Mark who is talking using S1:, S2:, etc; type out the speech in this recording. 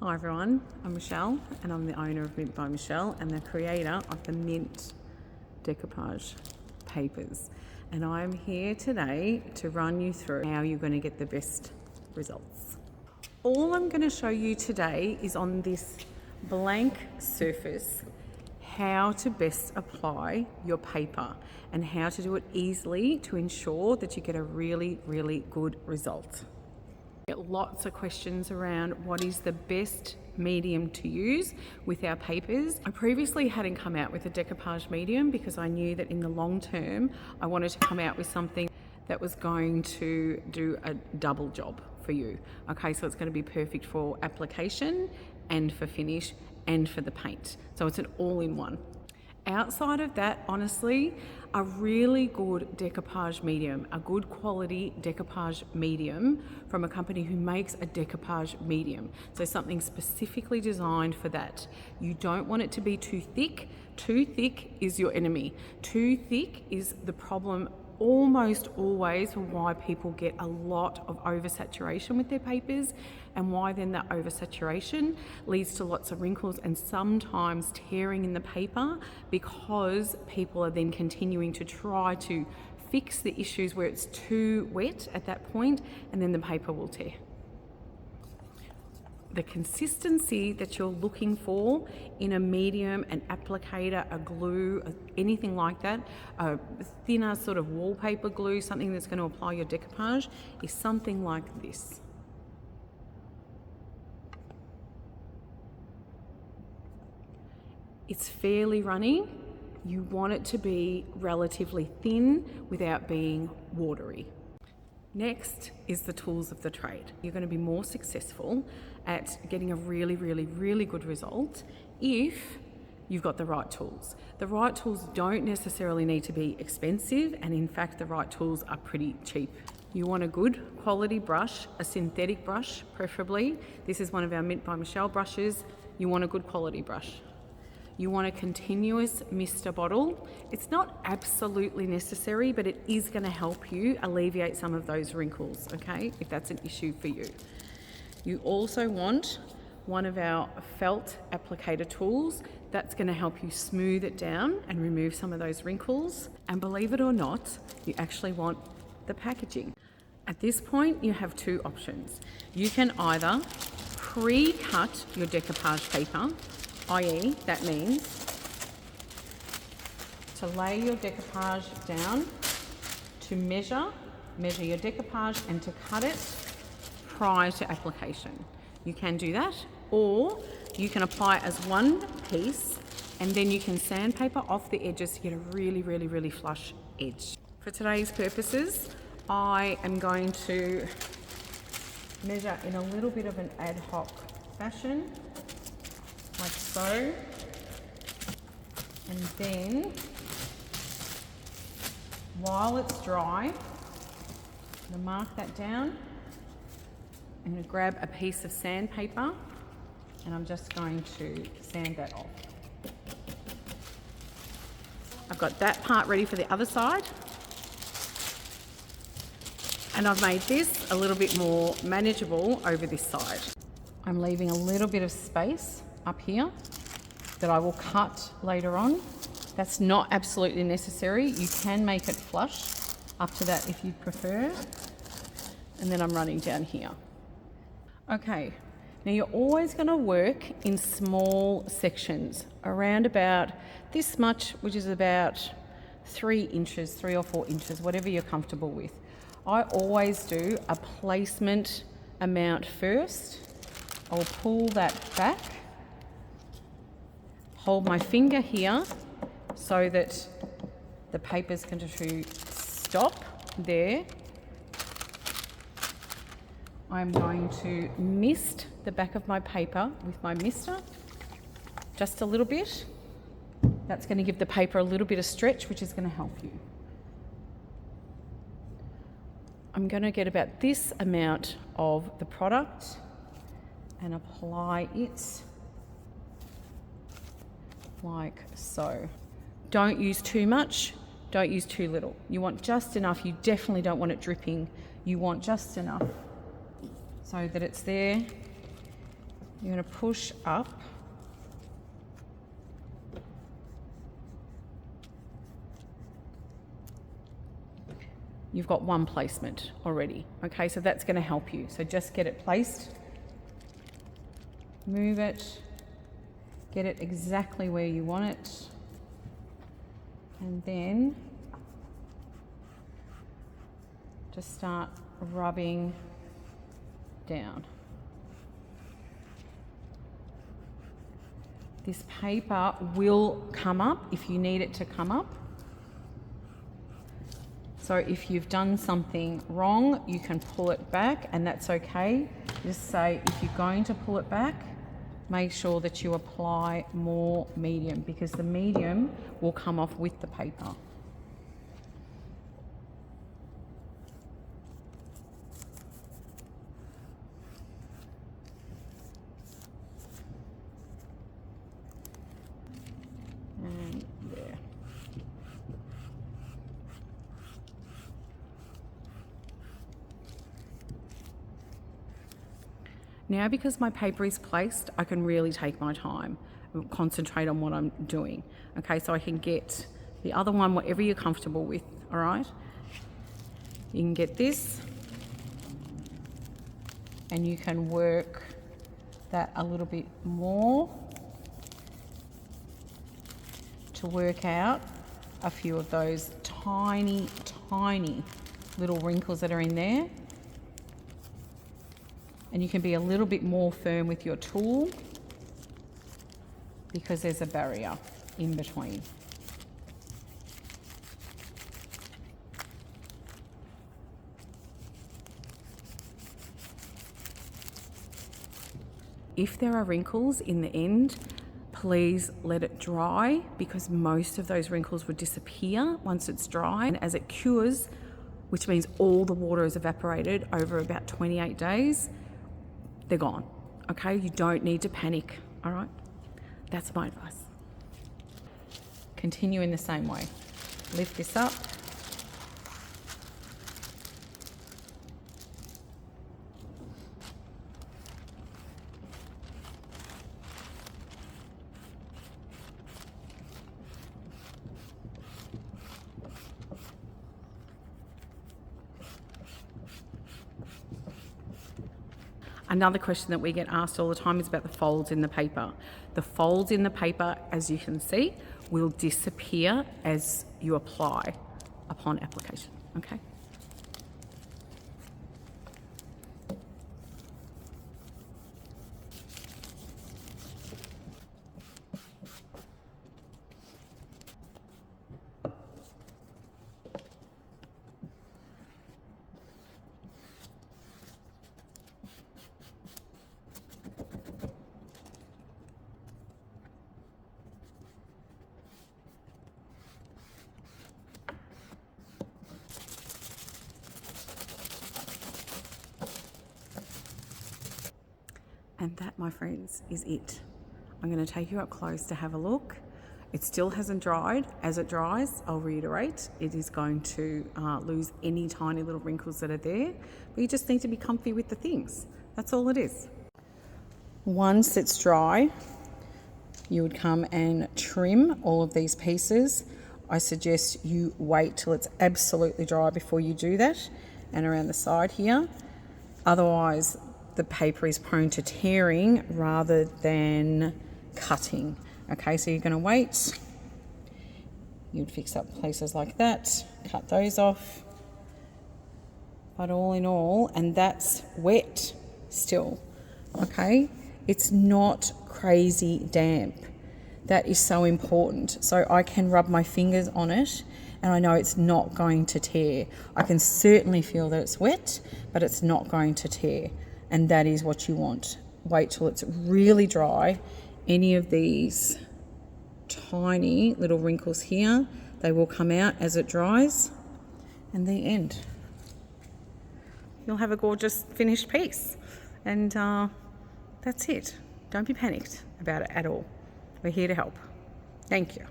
S1: Hi everyone, I'm Michelle and I'm the owner of Mint by Michelle and the creator of the Mint Decoupage papers. And I'm here today to run you through how you're going to get the best results. All I'm going to show you today is on this blank surface how to best apply your paper and how to do it easily to ensure that you get a really good result. Get lots of questions around what is the best medium to use with our papers. I previously hadn't come out with a decoupage medium because I knew that in the long term I wanted to come out with something that was going to do a double job for you. Okay, so it's going to be perfect for application and for finish and for the paint. So it's an all-in-one. Outside of that, honestly, a really good decoupage medium, a good quality decoupage medium from a company who makes a decoupage medium. So something specifically designed for that. You don't want it to be too thick. Too thick is your enemy. Too thick is the problem almost always for why people get a lot of oversaturation with their papers, and why then that oversaturation leads to lots of wrinkles and sometimes tearing in the paper, because people are then continuing to try to fix the issues where it's too wet at that point, and then the paper will tear. The consistency that you're looking for in a medium, an applicator, a glue, anything like that, a thinner sort of wallpaper glue, something that's going to apply your decoupage, is something like this. It's fairly runny. You want it to be relatively thin without being watery. Next is the tools of the trade. You're going to be more successful at getting a really good result if you've got the right tools. The right tools don't necessarily need to be expensive, and in fact the right tools are pretty cheap. You want a good quality brush, a synthetic brush preferably. This is one of our Mint by Michelle brushes. You want a good quality brush. You want a continuous mister bottle. It's not absolutely necessary, but it is going to help you alleviate some of those wrinkles, okay, if that's an issue for you. You also want one of our felt applicator tools. That's going to help you smooth it down and remove some of those wrinkles. And believe it or not, you actually want the packaging. At this point, you have two options. You can either pre-cut your decoupage paper, i.e. that means to lay your decoupage down, to measure your decoupage and to cut it prior to application. You can do that, or you can apply it as one piece and then you can sandpaper off the edges to get a really flush edge. For today's purposes, I am going to measure in a little bit of an ad hoc fashion, like so, and then while it's dry, I'm going to mark that down. I'm going to grab a piece of sandpaper and I'm just going to sand that off. I've got that part ready for the other side, and I've made this a little bit more manageable over this side. I'm leaving a little bit of space up here that I will cut later on. That's not absolutely necessary. You can make it flush up to that if you prefer. And then I'm running down here. Okay, now you're always going to work in small sections, around about this much, which is about 3 inches, 3 or 4 inches, whatever you're comfortable with. I always do a placement amount first. I'll pull that back, hold my finger here so that the paper's going to stop there. I'm going to mist the back of my paper with my mister, just a little bit. That's going to give the paper a little bit of stretch, which is going to help you. I'm going to get about this amount of the product and apply it like so. Don't use too much, don't use too little. You want just enough. You definitely don't want it dripping. You want just enough so that it's there You're going to push up. You've got one placement already. Okay, so that's going to help you. So just get it placed, move it, get it exactly where you want it, and then just start rubbing down. This paper will come up if you need it to come up. So if you've done something wrong, you can pull it back, and that's okay. Just say, if you're going to pull it back, make sure that you apply more medium, because the medium will come off with the paper. And there. Now, because my paper is placed, I can really take my time and concentrate on what I'm doing. Okay, so I can get the other one, whatever you're comfortable with, all right? You can get this, and you can work that a little bit more to work out a few of those tiny, tiny little wrinkles that are in there. And you can be a little bit more firm with your tool because there's a barrier in between. If there are wrinkles in the end, please let it dry, because most of those wrinkles would disappear once it's dry. And as it cures, which means all the water is evaporated over about 28 days, they're gone. Okay, you don't need to panic. All right, that's my advice. Continue in the same way. Lift this up. Another question that we get asked all the time is about the folds in the paper. The folds in the paper, as you can see, will disappear as you apply upon application, okay? And that, my friends, is it. I'm going to take you up close to have a look. It still hasn't dried. As it dries, I'll reiterate, it is going to lose any tiny little wrinkles that are there, but you just need to be comfy with the things. That's all it is. Once it's dry, you would come and trim all of these pieces. I suggest you wait till it's absolutely dry before you do that, and around the side here. Otherwise, the paper is prone to tearing rather than cutting. Okay, so you're going to wait. You'd fix up places like that, cut those off. But all in all, and that's wet still, okay? It's not crazy damp. That is so important. So I can rub my fingers on it and I know it's not going to tear. I can certainly feel that it's wet, but it's not going to tear. And that is what you want. Wait till it's really dry. Any of these tiny little wrinkles here, they will come out as it dries, and the end. You'll have a gorgeous finished piece. And that's it. Don't be panicked about it at all. We're here to help. Thank you.